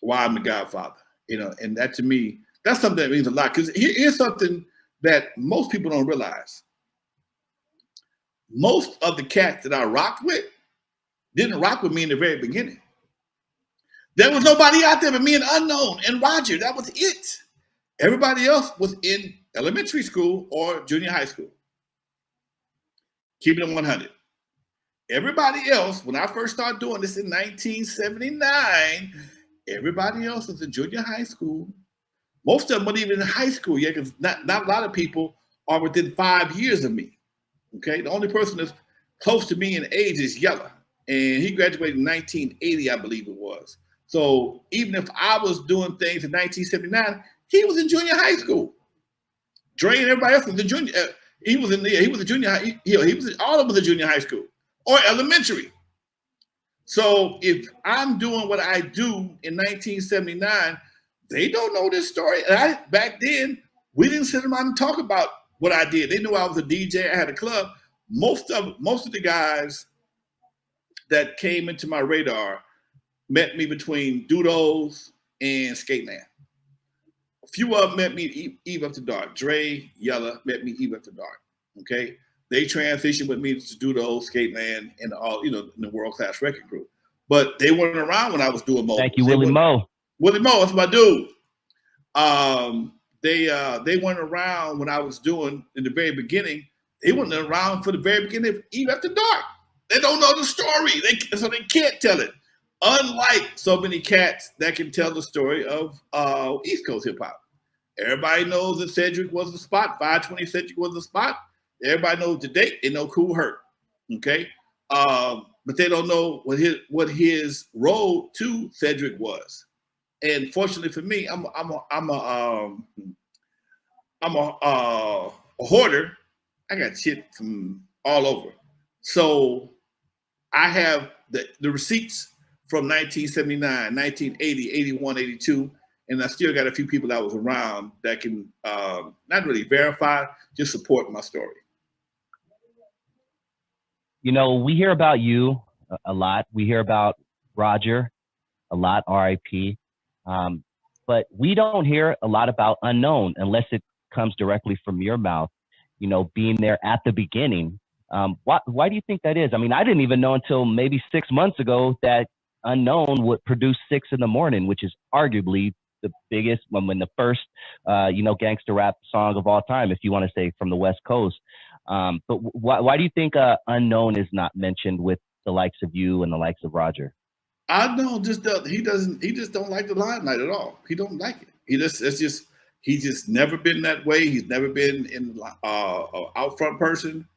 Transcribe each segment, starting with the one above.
why I'm the Godfather. And that to me, that's something that means a lot. Because here's something that most people don't realize. Most of the cats that I rocked with didn't rock with me in the very beginning. There was nobody out there but me and Unknown and Roger. That was it. Everybody else was in elementary school or junior high school. Keeping it 100. Everybody else, when I first started doing this in 1979, everybody else was in junior high school. Most of them weren't even in high school yet, because not a lot of people are within 5 years of me. Okay, the only person that's close to me in age is Yella, and he graduated in 1980, I believe it was. So even if I was doing things in 1979, he was in junior high school. Dre and everybody else was in junior. He was in there. He was a junior high. He was all of them was in junior high school or elementary. So if I'm doing what I do in 1979, they don't know this story. And back then, we didn't sit around and talk about what I did. They knew I was a DJ. I had a club. Most of the guys that came into my radar met me between Dudos and Skate Man. A few of them met me Eve After Dark. Dre, Yella met me Eve After Dark. Okay, they transitioned with me to Dudos, Skate Man, and all in the World Class Record Group. But they weren't around when I was doing mobiles. Thank you, Willie Mo. Willie Mo, that's my dude. They weren't around when I was doing in the very beginning. They weren't around for the very beginning of Eve After Dark. They don't know the story, so they can't tell it. Unlike so many cats that can tell the story of East Coast hip hop. Everybody knows that Cedric was the spot. 520 Cedric was the spot. Everybody knows the date. They know Cool Herc. Okay, but they don't know what his road to Cedric was. And fortunately for me, I'm a hoarder. I got shit from all over. So I have the receipts from 1979, 1980, 81, 82, and I still got a few people that was around that can not really verify, just support my story. We hear about you a lot. We hear about Roger a lot, RIP. But we don't hear a lot about Unknown unless it comes directly from your mouth, being there at the beginning. Why do you think that is? I mean, I didn't even know until maybe 6 months ago that Unknown would produce 6 in the Morning, which is arguably the biggest, when the first, gangster rap song of all time, if you want to say from the West Coast. But why do you think Unknown is not mentioned with the likes of you and the likes of Roger? I know, he just don't like the limelight at all. He don't like it. He's just never been that way. He's never been in out front person.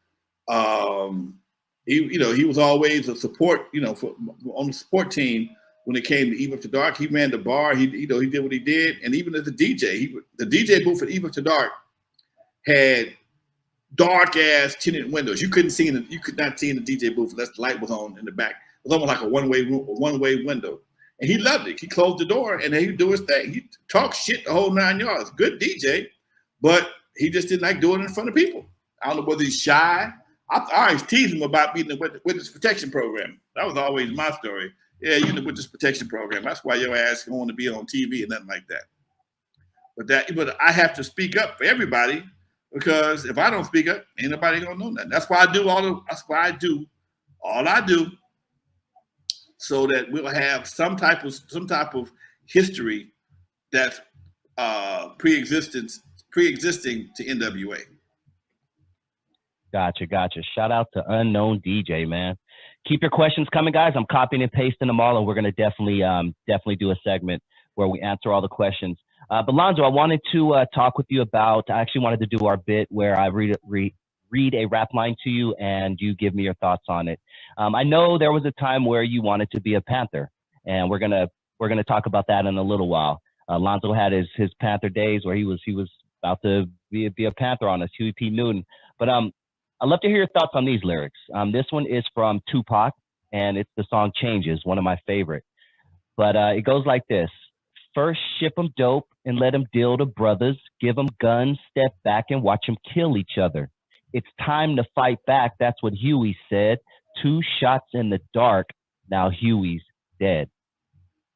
He was always a support, on the support team when it came to Eve After Dark. He ran the bar. He did what he did, and even as a DJ, the DJ booth at Eve After Dark had dark ass tinted windows. You could not see in the DJ booth unless the light was on in the back. It was almost like a one-way window. And he loved it. He closed the door and he'd do his thing. He talked shit the whole 9 yards. Good DJ, but he just didn't like doing it in front of people. I don't know whether he's shy. I always teased him about being in the witness protection program. That was always my story. Yeah, you're in the witness protection program. That's why your ass don't want to be on TV and nothing like that. But I have to speak up for everybody, because if I don't speak up, ain't nobody gonna know nothing. That's why I do all I do, so that we'll have some type of history that's pre-existing to N.W.A. Gotcha. Shout out to Unknown DJ, man. Keep your questions coming, guys. I'm copying and pasting them all, and we're gonna definitely do a segment where we answer all the questions. But Lonzo, I wanted to talk with you about. I actually wanted to do our bit where I read a rap line to you, and you give me your thoughts on it. I know there was a time where you wanted to be a Panther, and we're gonna talk about that in a little while. Lonzo had his Panther days where he was about to be a Panther on us, Huey P. Newton. But I'd love to hear your thoughts on these lyrics. This one is from Tupac, and it's the song Changes, one of my favorite. But it goes like this. First, ship them dope and let them deal to brothers. Give them guns, step back and watch them kill each other. It's time to fight back. That's what Huey said. 2 shots in the dark. Now Huey's dead.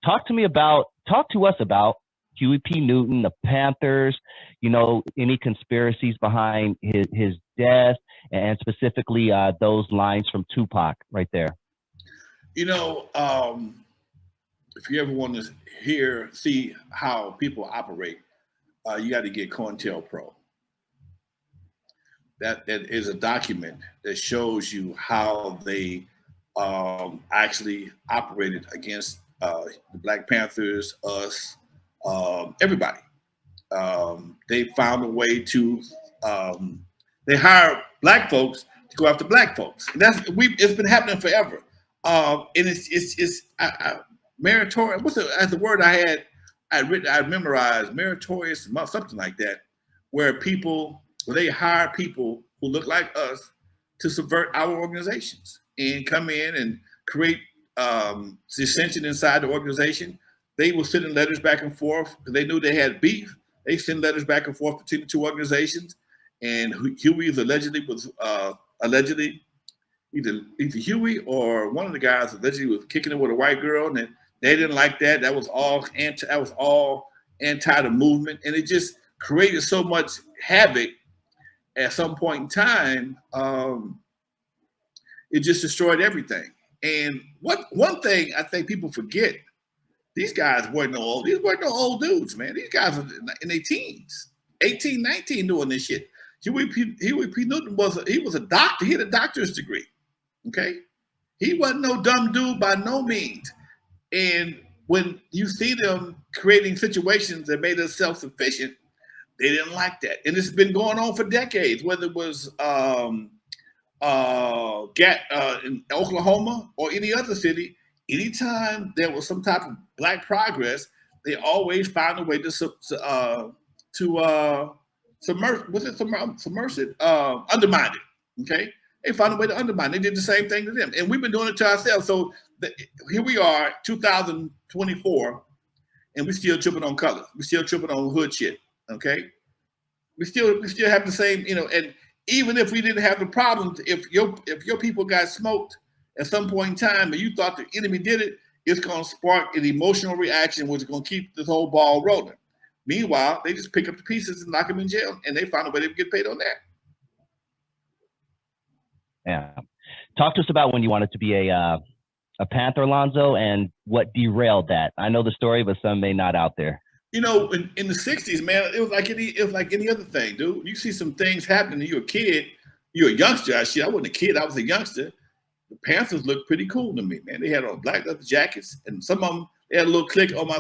Talk to me about talk to us about Huey P. Newton, the Panthers, you know, any conspiracies behind his death, and specifically those lines from Tupac right there. You know, if you ever want to see how people operate, you got to get COINTELPRO. That is a document that shows you how they actually operated against the Black Panthers, us, everybody. They found a way to they hire black folks to go after black folks. And it's been happening forever. And it's meritorious. That's the word I memorized, meritorious, something like that, where they hire people who look like us to subvert our organizations and come in and create dissension inside the organization. They will send letters back and forth because they knew they had beef. They send letters back and forth between the two organizations. And Huey was allegedly either Huey or one of the guys allegedly was kicking it with a white girl, and they didn't like that. That was all anti the movement, and it just created so much havoc. At some point in time, it just destroyed everything. And one thing I think people forget: these guys weren't no old dudes, man. These guys were in their teens, 18, 19, doing this shit. Huey P. Newton was a doctor. He had a doctor's degree. Okay, he wasn't no dumb dude by no means. And when you see them creating situations that made us self-sufficient, they didn't like that. And it's been going on for decades, whether it was in Oklahoma or any other city. Anytime there was some type of black progress, they always found a way to undermine it. Okay, they found a way to undermine it. They did the same thing to them, and we've been doing it to ourselves. So here we are, 2024, and we still tripping on colors. We still tripping on hood shit. Okay, we still have the same, and even if we didn't have the problems, if your people got smoked at some point in time and you thought the enemy did it, it's going to spark an emotional reaction, which is going to keep this whole ball rolling. Meanwhile, they just pick up the pieces and lock them in jail, and they found a way to get paid on that. Yeah. Talk to us about when you wanted to be a Panther, Lonzo, and what derailed that. I know the story, but some may not out there. In the 60s, man, it was like any other thing, dude. You see some things happening, you're a kid, you're a youngster. I wasn't a kid, I was a youngster. The Panthers looked pretty cool to me, man. They had on black leather jackets, and some of them, they had a little click on my